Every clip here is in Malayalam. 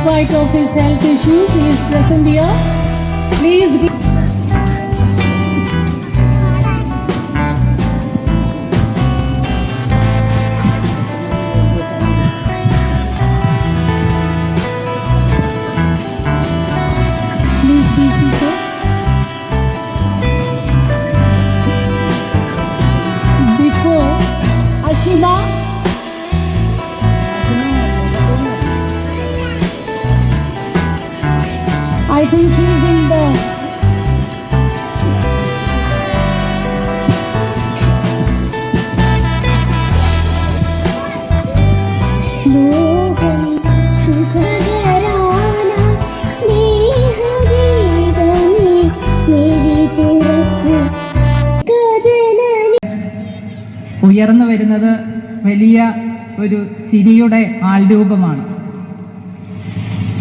spite of his health issues, he is present here. Please give be seated. Before Ashima, I think she's in the ഉയർന്നു വരുന്നത് വലിയ ഒരു ചിരിയുടെ ആൾരൂപമാണ്.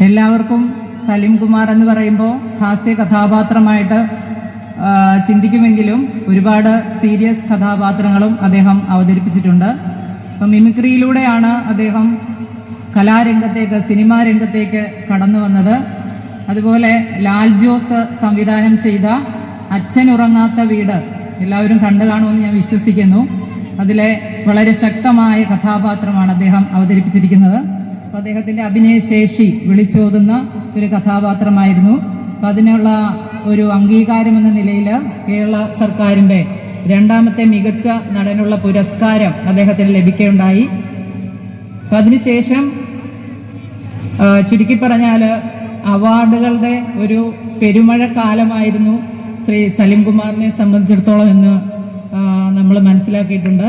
എല്ലാവർക്കും സലിം കുമാർ എന്ന് പറയുമ്പോൾ ഹാസ്യ കഥാപാത്രമായിട്ട് ചിന്തിക്കുമെങ്കിലും ഒരുപാട് സീരിയസ് കഥാപാത്രങ്ങളും അദ്ദേഹം അവതരിപ്പിച്ചിട്ടുണ്ട്. അപ്പം മിമിക്രിയിലൂടെയാണ് അദ്ദേഹം കലാരംഗത്തേക്ക്, സിനിമാ രംഗത്തേക്ക് കടന്നു വന്നത്. അതുപോലെ ലാൽ ജോസ് സംവിധാനം ചെയ്ത അച്ഛൻ ഉറങ്ങാത്ത വീട് എല്ലാവരും കണ്ടു കാണുമെന്ന് ഞാൻ വിശ്വസിക്കുന്നു. അതിലെ വളരെ ശക്തമായ കഥാപാത്രമാണ് അദ്ദേഹം അവതരിപ്പിച്ചിരിക്കുന്നത്. അപ്പോൾ അദ്ദേഹത്തിൻ്റെ അഭിനയശേഷി വിളിച്ചോതുന്ന ഒരു കഥാപാത്രമായിരുന്നു. അപ്പം അതിനുള്ള ഒരു അംഗീകാരം എന്ന നിലയിൽ കേരള സർക്കാരിൻ്റെ 2ാമത്തെ മികച്ച നടനുള്ള പുരസ്കാരം അദ്ദേഹത്തിന് ലഭിക്കുകയുണ്ടായി. അപ്പം അതിനുശേഷം ചുരുക്കി പറഞ്ഞാൽ അവാർഡുകളുടെ ഒരു പെരുമഴക്കാലമായിരുന്നു ശ്രീ സലിം കുമാറിനെ സംബന്ധിച്ചിടത്തോളം എന്ന് നമ്മൾ മനസ്സിലാക്കിയിട്ടുണ്ട്.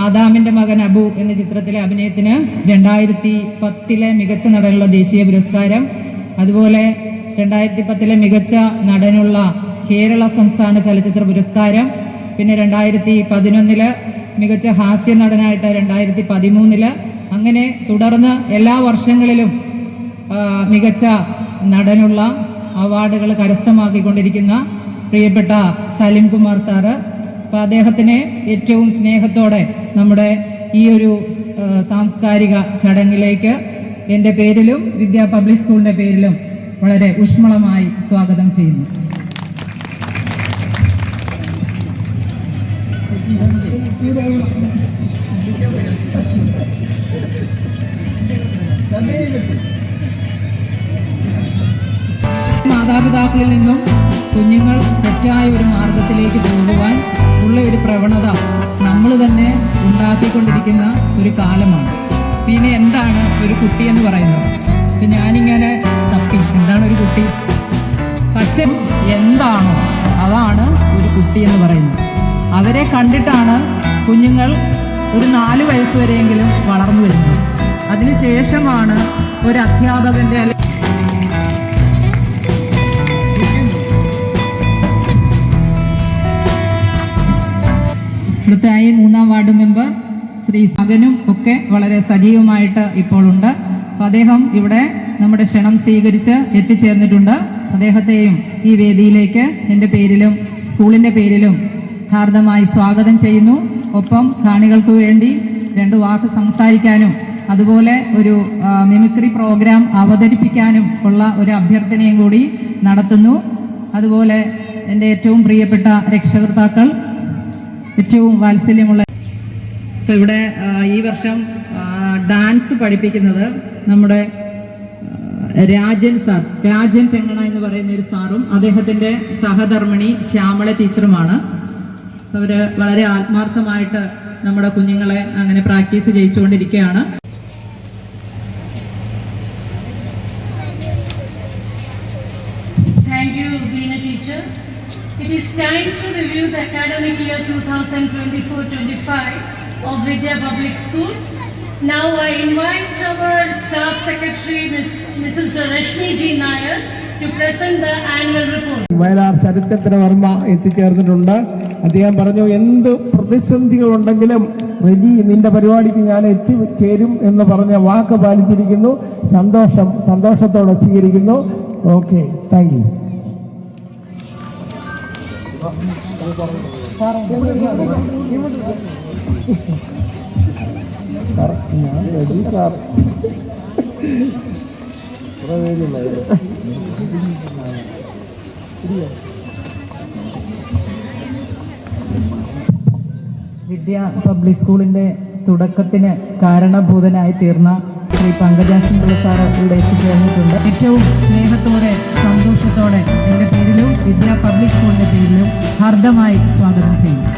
ആദാമിൻ്റെ മകൻ അബു എന്ന ചിത്രത്തിലെ അഭിനയത്തിന് 2010 മികച്ച നടനുള്ള ദേശീയ പുരസ്കാരം, അതുപോലെ 2010 മികച്ച നടനുള്ള കേരള സംസ്ഥാന ചലച്ചിത്ര പുരസ്കാരം, പിന്നെ 2011 മികച്ച ഹാസ്യ നടനായിട്ട് 2013, അങ്ങനെ തുടർന്ന് എല്ലാ വർഷങ്ങളിലും മികച്ച നടനുള്ള അവാർഡുകൾ കരസ്ഥമാക്കിക്കൊണ്ടിരിക്കുന്ന പ്രിയപ്പെട്ട സലിം കുമാർ സാറ്. അപ്പോൾ അദ്ദേഹത്തിനെ ഏറ്റവും സ്നേഹത്തോടെ നമ്മുടെ ഈ ഒരു സാംസ്കാരിക ചടങ്ങിലേക്ക് എൻ്റെ പേരിലും വിദ്യാ പബ്ലിക് സ്കൂളിൻ്റെ പേരിലും വളരെ ഊഷ്മളമായി സ്വാഗതം ചെയ്യുന്നു. മാതാപിതാക്കളിൽ നിന്നും കുഞ്ഞുങ്ങൾ തെറ്റായ ഒരു മാർഗത്തിലേക്ക് പോകുവാൻ ഉള്ള ഒരു പ്രവണത നമ്മൾ തന്നെ ഉണ്ടാക്കിക്കൊണ്ടിരിക്കുന്ന ഒരു കാലമാണ്. പിന്നെ എന്താണ് ഒരു കുട്ടി എന്ന് പറയുന്നത്? ഇപ്പം ഞാനിങ്ങനെ തപ്പി എന്താണ് ഒരു കുട്ടി, പക്ഷേ എന്താണോ അതാണ് ഒരു കുട്ടി എന്ന് പറയുന്നത്. അവരെ കണ്ടിട്ടാണ് കുഞ്ഞുങ്ങൾ ഒരു 4 വയസ്സ് വരെയെങ്കിലും വളർന്നു വരുന്നത്. അതിനുശേഷമാണ് ഒരു അധ്യാപകൻ്റെ ഇവിടുത്തെയായി 3ാം വാർഡ് മെമ്പർ ശ്രീ സഗനും ഒക്കെ വളരെ സജീവമായിട്ട് ഇപ്പോൾ ഉണ്ട്. അപ്പോൾ അദ്ദേഹം ഇവിടെ നമ്മുടെ ക്ഷണം സ്വീകരിച്ച് എത്തിച്ചേർന്നിട്ടുണ്ട്. അദ്ദേഹത്തെയും ഈ വേദിയിലേക്ക് എൻ്റെ പേരിലും സ്കൂളിൻ്റെ പേരിലും ഹാർദമായി സ്വാഗതം ചെയ്യുന്നു. ഒപ്പം കാണികൾക്ക് വേണ്ടി 2 വാക്ക് സംസാരിക്കാനും അതുപോലെ ഒരു മിമിക്രി പ്രോഗ്രാം അവതരിപ്പിക്കാനും ഉള്ള ഒരു അഭ്യർത്ഥനയും കൂടി നടത്തുന്നു. അതുപോലെ എൻ്റെ ഏറ്റവും പ്രിയപ്പെട്ട രക്ഷകർത്താക്കൾ, ഏറ്റവും വാത്സല്യമുള്ള, ഇപ്പോൾ ഇവിടെ ഈ വർഷം ഡാൻസ് പഠിപ്പിക്കുന്നത് നമ്മുടെ രാജൻ സാർ, രാജൻ തെങ്ങണ എന്ന് പറയുന്ന ഒരു സാറും അദ്ദേഹത്തിൻ്റെ സഹധർമ്മിണി ശ്യാമള ടീച്ചറുമാണ്. അവർ വളരെ ആത്മാർത്ഥമായിട്ട് നമ്മുടെ കുഞ്ഞുങ്ങളെ അങ്ങനെ practice ചെയ്യിച്ചുകൊണ്ടിരിക്കുകയാണ്. Thank you, Veena teacher. It is time to review the academic year 2024-25 of Vidya Public School. Now I invite our staff secretary, Mrs. Rashmi G. Nair, to present the annual report. Vayalar Sarathchandra Varma എത്തിച്ചേർന്നിട്ടുണ്ട്. അദ്ദേഹം പറഞ്ഞു, എന്ത് പ്രതിസന്ധികളുണ്ടെങ്കിലും റെജി നിന്റെ പരിപാടിക്ക് ഞാൻ എത്തിച്ചേരും എന്ന് പറഞ്ഞ വാക്ക് പാലിച്ചിരിക്കുന്നു. സന്തോഷത്തോടെ സ്വീകരിക്കുന്നു. Okay, thank you. Vidya public സ്കൂളിൻ്റെ തുടക്കത്തിന് കാരണഭൂതനായി തീർന്ന ശ്രീ പങ്കജാക്ഷൻ പിള്ള സാറ് ഇവിടെ എത്തിച്ചേർന്നിട്ടുണ്ട്. ഏറ്റവും സ്നേഹത്തോടെ സന്തോഷത്തോടെ എൻ്റെ പേരിലും വിദ്യ പബ്ലിക് സ്കൂളിൻ്റെ പേരിലും ഹാർദമായി സ്വാഗതം ചെയ്യുന്നു.